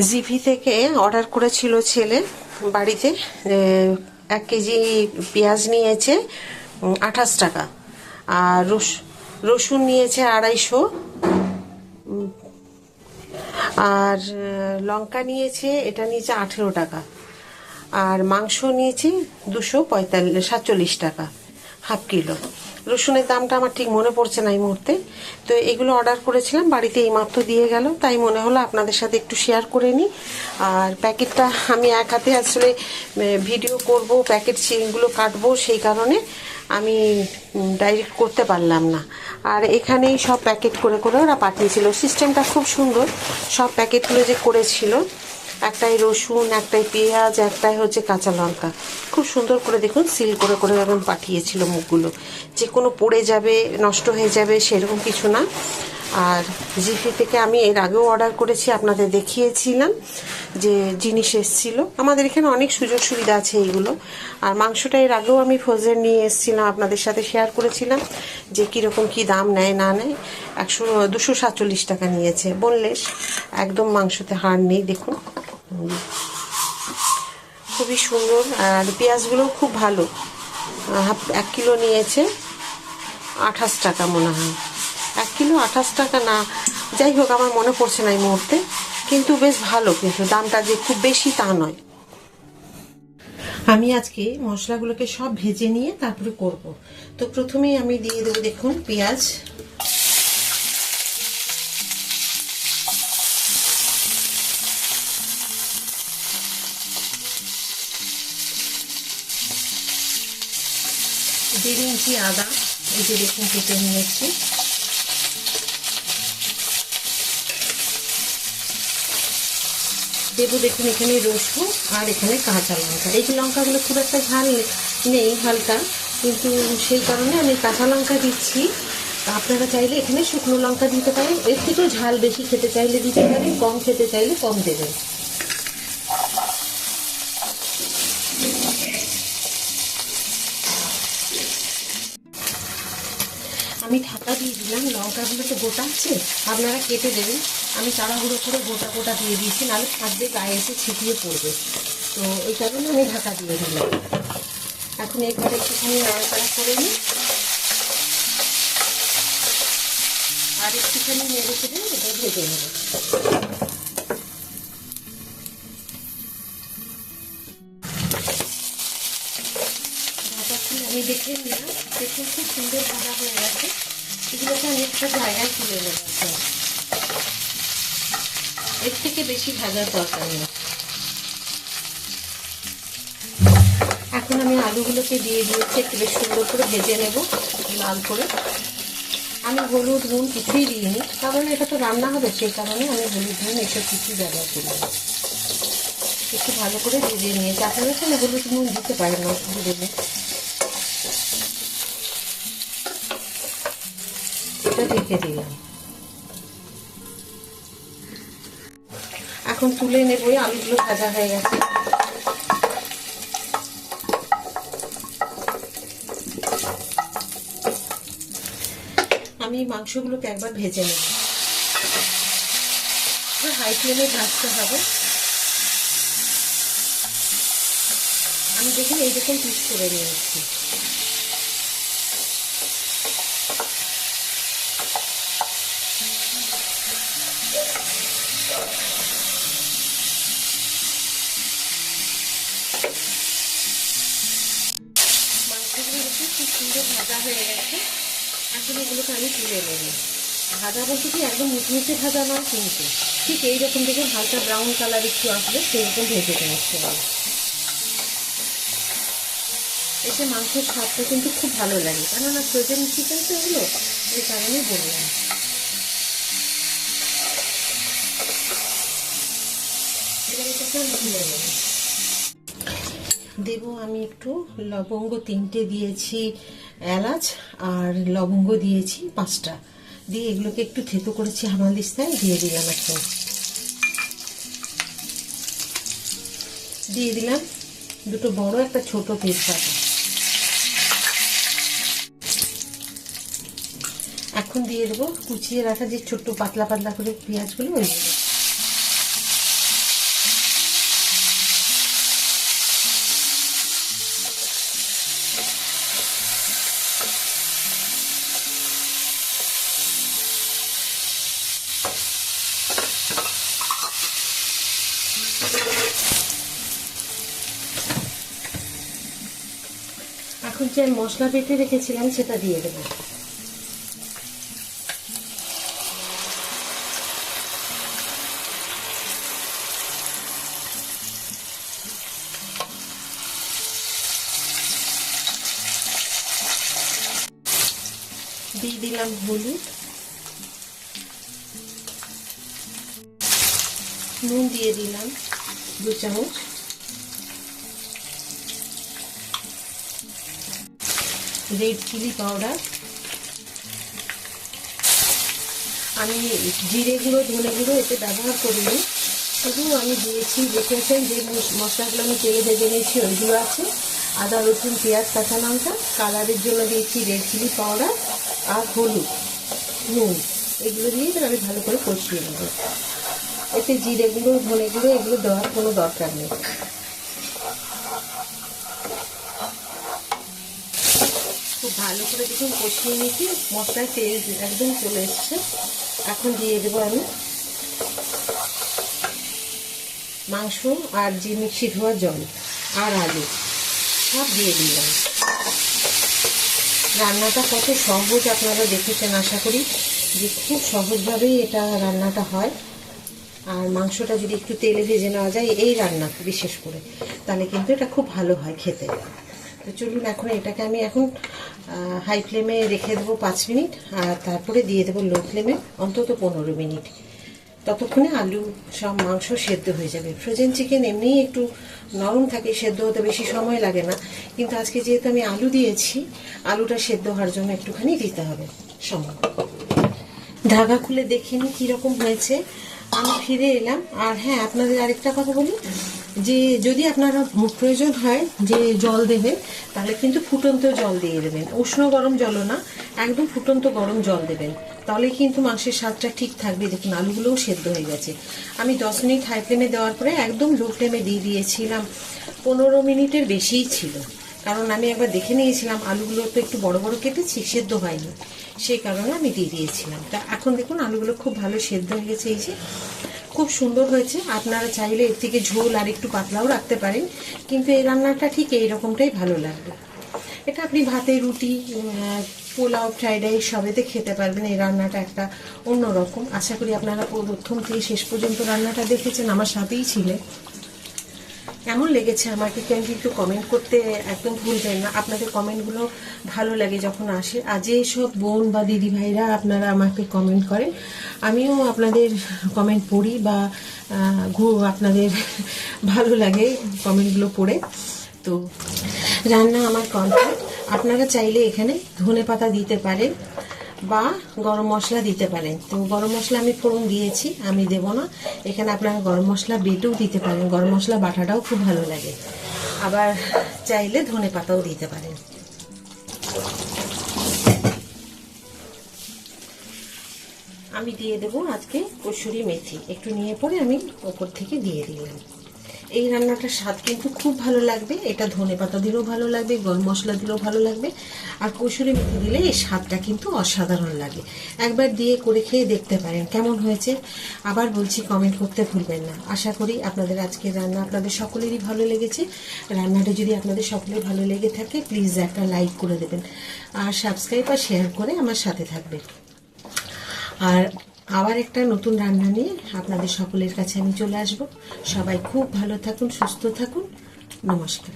GV থেকে order করেছিল ছেলে বাড়িতে। 1 কেজি পেঁয়াজ নিয়েছে 28 টাকা, আর রসুন নিয়েছে 250, আর লঙ্কা নিয়েছে, এটা নিয়েছে 18 টাকা, আর মাংস নিয়েছি 247 টাকা, হাফ কিলো। রসুনের দামটা আমার ঠিক মনে পড়ছে না এই মুহূর্তে। তো এগুলো অর্ডার করেছিলাম, বাড়িতে এইমাত্র দিয়ে গেল, তাই মনে হলো আপনাদের সাথে একটু শেয়ার করে নিই। আর প্যাকেটটা আমি এক হাতে আসলে ভিডিও করব, প্যাকেটগুলো কাটবো, সেই কারণে আমি ডাইরেক্ট করতে পারলাম না। আর এখানেই সব প্যাকেট করে করে ওরা পাঠিয়েছিল। সিস্টেমটা খুব সুন্দর, সব প্যাকেটগুলো যে করেছিল, একটাই রসুন, একটাই পেঁয়াজ, একটাই হচ্ছে কাঁচা লঙ্কা, খুব সুন্দর করে দেখুন সিল করে করে এরকম পাঠিয়েছিল মুখগুলো, যে কোনো পড়ে যাবে, নষ্ট হয়ে যাবে সেরকম কিছু না। আর জিপি থেকে আমি এর আগেও অর্ডার করেছি, আপনাদের দেখিয়েছিলাম যে জিনিস এসেছিলো। আমাদের এখানে অনেক সুযোগ সুবিধা আছে এইগুলো। আর মাংসটা এর আগেও আমি ফ্রোজেন নিয়ে এসেছিলাম, আপনাদের সাথে শেয়ার করেছিলাম যে কীরকম কী দাম নেয় না নেয়। 247 টাকা নিয়েছে, বোনলেস, একদম মাংসতে হাড় নেই, দেখুন খুবই সুন্দর। আর পেঁয়াজগুলো খুব ভালো, 1 কিলো নিয়েছে 28 টাকা মনে হয়, 1 কিলো 28 টাকা না, যাই হোক আমার মনে পড়ছে না এই মুহূর্তে, কিন্তু বেশ ভালো, কিন্তু দামটা যে খুব বেশি তা নয়। আমি আজকে মশলাগুলোকে সব ভেজে নিয়ে তারপরে করব। তো প্রথমেই আমি দিয়ে দেবো, দেখুন পেঁয়াজ, দেড় ইঞ্চি আদা, এই যে দেখুন কেটে নিয়েছি, দেবো দেখুন এখানে রসুন, আর এখানে কাঁচা লঙ্কা। এই যে লঙ্কাগুলো খুব একটা ঝাল নেই, হালকা, কিন্তু সেই কারণে আমি কাঁচা লঙ্কা দিচ্ছি। আপনারা চাইলে এখানে শুকনো লঙ্কা দিতে পারেন, এর থেকেও ঝাল বেশি খেতে চাইলে দিতে পারেন, কম খেতে চাইলে কম দেবেন। আমি ঢাকা দিয়ে দিলাম, লঙ্কাগুলো তো গোটা আছে, আপনারা কেটে দেবেন। আমি তাড়াহুড়ো করে গোটা গোটা দিয়ে দিয়েছি, নাহলে থাকবে গায়ে এসে ছিটিয়ে পড়বে, তো এই কারণে আমি ঢাকা দিয়ে দিলাম। এখন এরপরে একটুখানি নাড়াচাড়া করে নিই, আর একটুখানি নেড়ে চেড়ে এটা ভেজে নেব। আমি দেখে নিলাম, দেখুন খুব সুন্দর ভাজা হয়ে গেছে। এগুলোকে আমি একটা জায়গায় তুলে নেব, এর থেকে বেশি ভাজার দরকার নেই। এখন আমি আলুগুলোকে দিয়ে দিয়েছি, একটু বেশ সুন্দর করে ভেজে নেব লাল করে। আমি হলুদ নুন কিছুই দিইনি, কারণ এটা তো রান্না হবে, সেই কারণে আমি হলুদ নুন এসব কিছু ব্যবহার করি। একটু ভালো করে ভেজে নিয়েছি, আপনারা এখানে হলুদ নুন দিতে পারেন না, অসুবিধে নেই। এটা রেখে দিলাম, এখন তুলে নেব। আলুগুলো ভাজা হয়ে গেছে। আমি মাংসগুলোকে একবার ভেজে নেব, হাই ফ্লেমে ভাজতে হবে। আমি দেখুন এইরকম পিস করে নিয়েছি। মাংসগুলো দেখুন খুব সুন্দর ভাজা হয়ে গেছে। এখন এগুলোকে আমি তুলে নেব। ভাজা বলতে কি একদম মুচমুচে ভাজা নয়, কিন্তু ঠিক এইরকম দেখে হালকা ব্রাউন কালার একটু আসবে, সেইরকম ভেজে নিচ্ছে। এতে মাংসের স্বাদটা কিন্তু খুব ভালো লাগে, কেননা ফ্রোজেন চিকেন তো এগুলো, এই কারণেই বললাম। এবার এটাকে আমি তুলে নেব। দেব আমি একটু লবঙ্গ, 3টে দিয়েছি এলাচ, আর লবঙ্গ দিয়েছি 5টা, দিয়ে এগুলোকে একটু থেতো করেছি হামানদিস্তায়, দিয়ে দিলাম। এখন দিয়ে দিলাম 2টো বড়, একটা ছোট তেজপাতা। এখন দিয়ে দেবো কুচিয়ে রাখা যে ছোট্ট পাতলা পাতলা করে পেঁয়াজগুলো, ওইগুলো যে মশলা বেটে রেখেছিলাম সেটা দিয়ে দেবো। দিয়ে দিলাম হলুদ, নুন দিয়ে দিলাম 2 চামচ, রেড চিলি পাউডার। আমি জিরে গুঁড়ো ধনে গুঁড়ো এতে ব্যবহার করিনি, শুধু আমি দিয়েছি দেখেছেন যে মশলাগুলো আমি তেলে ভেজে নিয়েছি ওইগুলো আছে। আদা রসুন পেঁয়াজ কাঁচা লঙ্কা, কালারের জন্য দিয়েছি রেড চিলি পাউডার আর হলুদ, নুন, এগুলো দিয়ে আমি ভালো করে কষিয়ে নেব। এতে জিরে গুঁড়ো ধনে গুঁড়ো এগুলো দেওয়ার কোনো দরকার নেই। খুব ভালো করে দেখুন কষিয়ে নিয়েছি, মশলায় তেল একদম চলে এসছে। এখন দিয়ে দেবো আমি মাংস আর যে মিক্সি ধোয়া জল আর আলু সব দিয়ে দিলাম। রান্নাটা কত সহজ আপনারা দেখেছেন, আশা করি যে খুব সহজভাবেই এটা রান্নাটা হয়। আর মাংসটা যদি একটু তেলে ভেজে নেওয়া যায় এই রান্না বিশেষ করে, তাহলে কিন্তু এটা খুব ভালো হয় খেতে। তো চলুন এখন এটাকে আমি এখন হাই ফ্লেমে রেখে দেবো 5 মিনিট, আর তারপরে দিয়ে দেবো লো ফ্লেমে অন্তত 15 মিনিট। ততক্ষণে আলু সব মাংস সেদ্ধ হয়ে যাবে। ফ্রোজেন চিকেন এমনিই একটু নরম থাকে, সেদ্ধ হতে বেশি সময় লাগে না, কিন্তু আজকে যেহেতু আমি আলু দিয়েছি, আলুটা সেদ্ধ হওয়ার জন্য একটুখানি দিতে হবে সময়। ঢাকা খুলে দেখিনি কীরকম হয়েছে। আমি ফিরে এলাম। আর হ্যাঁ, আপনাদের আরেকটা কথা বলি, যে যদি আপনারা প্রয়োজন হয় যে জল দেবেন, তাহলে কিন্তু ফুটন্ত জল দিয়ে দেবেন, উষ্ণ গরম জলও না, একদম ফুটন্ত গরম জল দেবেন, তাহলে কিন্তু মাংসের স্বাদটা ঠিক থাকবে। দেখুন আলুগুলোও সেদ্ধ হয়ে গেছে। আমি 10 মিনিট হাই ফ্লেমে দেওয়ার পরে একদম লো ফ্লেমে দিয়ে দিয়েছিলাম। 15 মিনিটের বেশিই ছিল, কারণ আমি একবার দেখে নিয়েছিলাম আলুগুলো তো একটু বড় বড় কেটেছি, সেদ্ধ হয়নি, সেই কারণে আমি দিয়ে দিয়েছিলাম। তা এখন দেখুন আলুগুলো খুব ভালো সেদ্ধ হয়ে গেছে, এই যে খুব সুন্দর হয়েছে। আপনারা চাইলে এর থেকে ঝোল আর একটু পাতলাও রাখতে পারেন, কিন্তু এই রান্নাটা ঠিক এইরকমটাই ভালো লাগবে। এটা আপনি ভাতে, রুটি, পোলাও, ফ্রাইড রাইস সবেতে খেতে পারবেন। এই রান্নাটা একটা অন্যরকম। আশা করি আপনারা প্রথম থেকে শেষ পর্যন্ত রান্নাটা দেখেছেন, আমার সাথেই ছিলেন। কেমন লেগেছে আমাকে কিন্তু একটু কমেন্ট করতে একদম ভুলবেন না। আপনাদের কমেন্টগুলো ভালো লাগে যখন আসে। আর যেসব বোন বা দিদি ভাইরা আপনারা আমাকে কমেন্ট করেন, আমিও আপনাদের কমেন্ট পড়ি, বা আপনাদের ভালো লাগে কমেন্টগুলো পড়ে। তো রান্না আমার কমপ্লিট। আপনারা চাইলে এখানে ধনেপাতা দিতে পারেন বা গরম মশলা দিতে পারেন। তো গরম মশলা আমি ফোড়ন দিয়েছি, আমি দেব না। এখানে আপনারা গরম মশলা বেটেও দিতে পারেন, গরম মশলা বাটাটাও খুব ভালো লাগে। আবার চাইলে ধনেপাতাও দিতে পারেন। আমি দিয়ে দেবো আজকে কসুরি মেথি, একটু নিয়ে পরে আমি ওপর থেকে দিয়ে দিলাম। এই রান্নাটার স্বাদ কিন্তু খুব ভালো লাগবে। এটা ধনেপাতা দিলেও ভালো লাগবে, গরম মশলা দিলেও ভালো লাগবে, আর কসুরি মেথি দিলে এই স্বাদটা কিন্তু অসাধারণ লাগে। একবার দিয়ে করে খেয়ে দেখতে পারেন কেমন হয়েছে। আবার বলছি, কমেন্ট করতে ভুলবেন না। আশা করি আপনাদের আজকের রান্না আপনাদের সকলেরই ভালো লেগেছে। রান্নাটা যদি আপনাদের সকলের ভালো লেগে থাকে, প্লিজ একটা লাইক করে দেবেন, আর সাবস্ক্রাইব আর শেয়ার করে আমার সাথে থাকবেন। আর আবার একটা নতুন রান্না নিয়ে আপনাদের সকলের কাছে আমি চলে আসব। সবাই খুব ভালো থাকুন, সুস্থ থাকুন। নমস্কার।